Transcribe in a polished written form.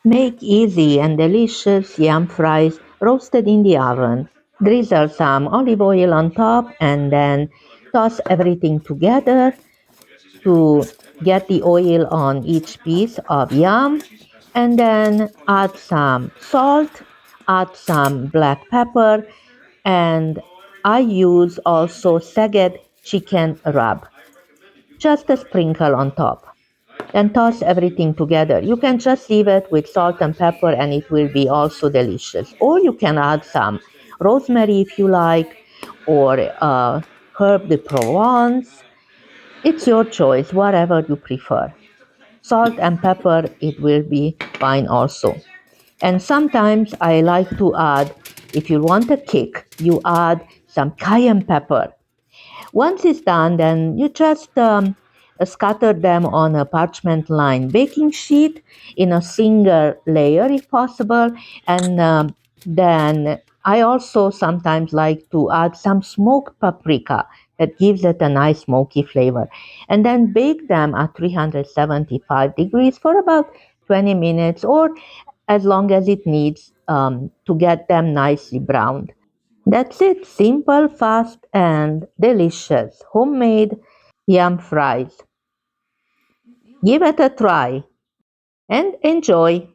Make easy and delicious yam fries roasted in the oven. Drizzle some olive oil on top and then toss everything together to get the oil on each piece of yam. And then add some salt, add some black pepper, and I use also Szeged chicken rub, just a sprinkle on top. Then toss everything together. You can just leave it with salt and pepper and it will be also delicious. Or you can add some rosemary if you like, or herb de Provence. It's your choice, whatever you prefer. Salt and pepper, it will be fine also. And sometimes I like to add, if you want a kick, you add some cayenne pepper. Once it's done, then you just scatter them on a parchment lined baking sheet in a single layer if possible. And then I also sometimes like to add some smoked paprika that gives it a nice smoky flavor. And then bake them at 375 degrees for about 20 minutes or as long as it needs to get them nicely browned. That's it. Simple, fast, and delicious. Homemade yam fries. Give it a try and enjoy.